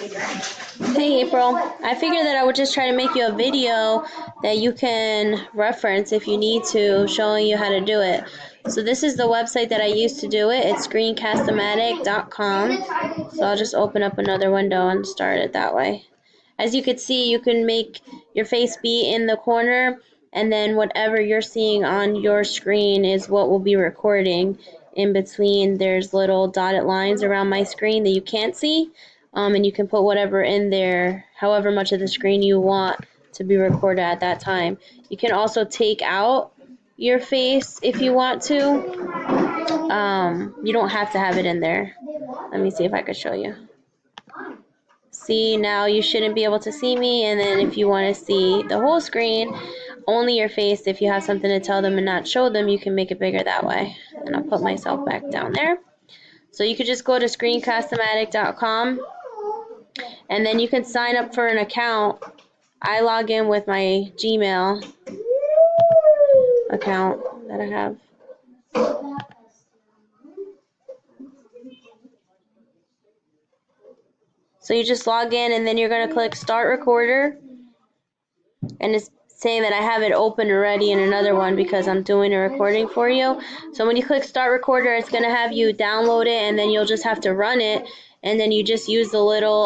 Hey April, I figured that I would just try to make you a video that you can reference if you need to, showing you how to do it. So this is the website that I used to do it. It's screencast-o-matic.com. So I'll just open up another window and start it that way. As you can see, you can make your face be in the corner, and then whatever you're seeing on your screen is what will be recording. In between, there's little dotted lines around my screen that you can't see. And you can put whatever in there, however much of the screen you want to be recorded at that time. You can also take out your face if you want to. You don't have to have it in there. Let me see if I could show you. See, now you shouldn't be able to see me, and then if you want to see the whole screen, only your face, if you have something to tell them and not show them, you can make it bigger that way. And I'll put myself back down there. So you could just go to screencast-o-matic.com, and then you can sign up for an account. I log in with my Gmail account that I have. So you just log in, and then you're going to click Start Recorder, and it's saying that I have it open already in another one because I'm doing a recording for you. So when you click Start Recorder, it's going to have you download it, and then you'll just have to run it, and then you just use the little